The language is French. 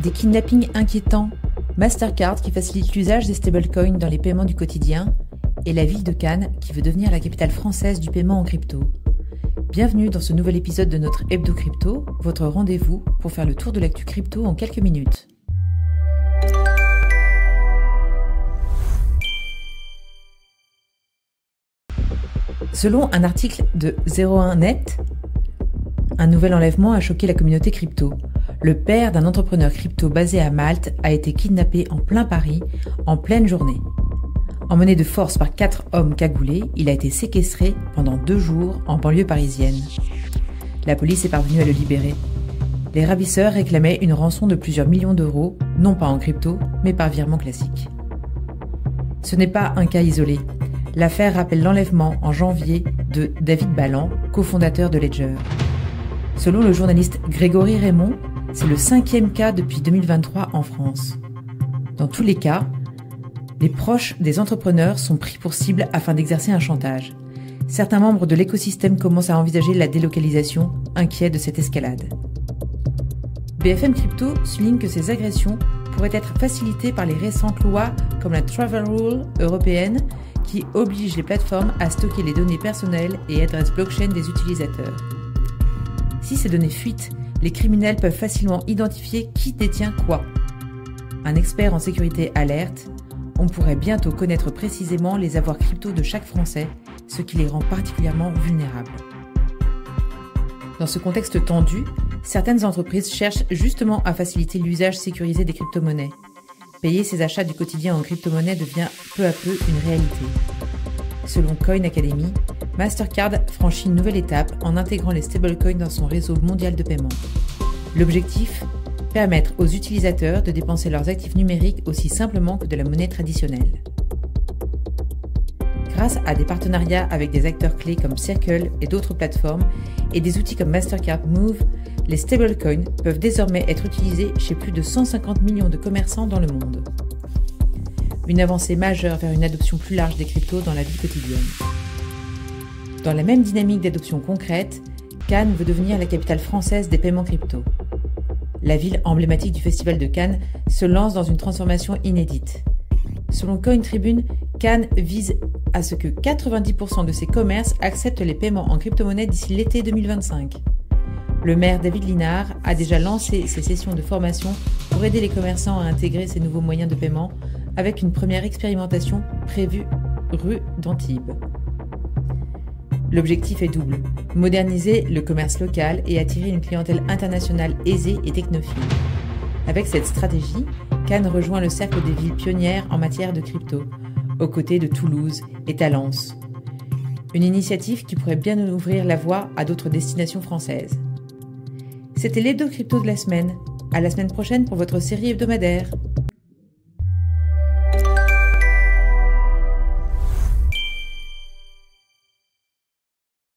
Des kidnappings inquiétants, Mastercard qui facilite l'usage des stablecoins dans les paiements du quotidien, et la ville de Cannes qui veut devenir la capitale française du paiement en crypto. Bienvenue dans ce nouvel épisode de notre Hebdo Crypto, votre rendez-vous pour faire le tour de l'actu crypto en quelques minutes. Selon un article de 01net, un nouvel enlèvement a choqué la communauté crypto. Le père d'un entrepreneur crypto basé à Malte a été kidnappé en plein Paris, en pleine journée. Emmené de force par 4 hommes cagoulés, il a été séquestré pendant 2 jours en banlieue parisienne. La police est parvenue à le libérer. Les ravisseurs réclamaient une rançon de plusieurs millions d'euros, non pas en crypto, mais par virement classique. Ce n'est pas un cas isolé. L'affaire rappelle l'enlèvement en janvier de David Ballan, cofondateur de Ledger. Selon le journaliste Grégory Raymond, c'est le 5e cas depuis 2023 en France. Dans tous les cas, les proches des entrepreneurs sont pris pour cible afin d'exercer un chantage. Certains membres de l'écosystème commencent à envisager la délocalisation, inquiets de cette escalade. BFM Crypto souligne que ces agressions pourraient être facilitées par les récentes lois comme la Travel Rule européenne qui oblige les plateformes à stocker les données personnelles et adresses blockchain des utilisateurs. Si ces données fuitent, les criminels peuvent facilement identifier qui détient quoi. Un expert en sécurité alerte: on pourrait bientôt connaître précisément les avoirs crypto de chaque Français, ce qui les rend particulièrement vulnérables. Dans ce contexte tendu, certaines entreprises cherchent justement à faciliter l'usage sécurisé des crypto-monnaies. Payer ses achats du quotidien en crypto-monnaie devient peu à peu une réalité. Selon Coin Academy, Mastercard franchit une nouvelle étape en intégrant les stablecoins dans son réseau mondial de paiement. L'objectif ? Permettre aux utilisateurs de dépenser leurs actifs numériques aussi simplement que de la monnaie traditionnelle. Grâce à des partenariats avec des acteurs clés comme Circle et d'autres plateformes et des outils comme Mastercard Move, les stablecoins peuvent désormais être utilisés chez plus de 150 millions de commerçants dans le monde. Une avancée majeure vers une adoption plus large des cryptos dans la vie quotidienne. Dans la même dynamique d'adoption concrète, Cannes veut devenir la capitale française des paiements crypto. La ville emblématique du Festival de Cannes se lance dans une transformation inédite. Selon Coin Tribune, Cannes vise à ce que 90% de ses commerces acceptent les paiements en crypto-monnaie d'ici l'été 2025. Le maire David Linard a déjà lancé ses sessions de formation pour aider les commerçants à intégrer ces nouveaux moyens de paiement avec une première expérimentation prévue rue d'Antibes. L'objectif est double, moderniser le commerce local et attirer une clientèle internationale aisée et technophile. Avec cette stratégie, Cannes rejoint le cercle des villes pionnières en matière de crypto, aux côtés de Toulouse et Talence. Une initiative qui pourrait bien ouvrir la voie à d'autres destinations françaises. C'était l'Hebdo Crypto de la semaine. À la semaine prochaine pour votre série hebdomadaire.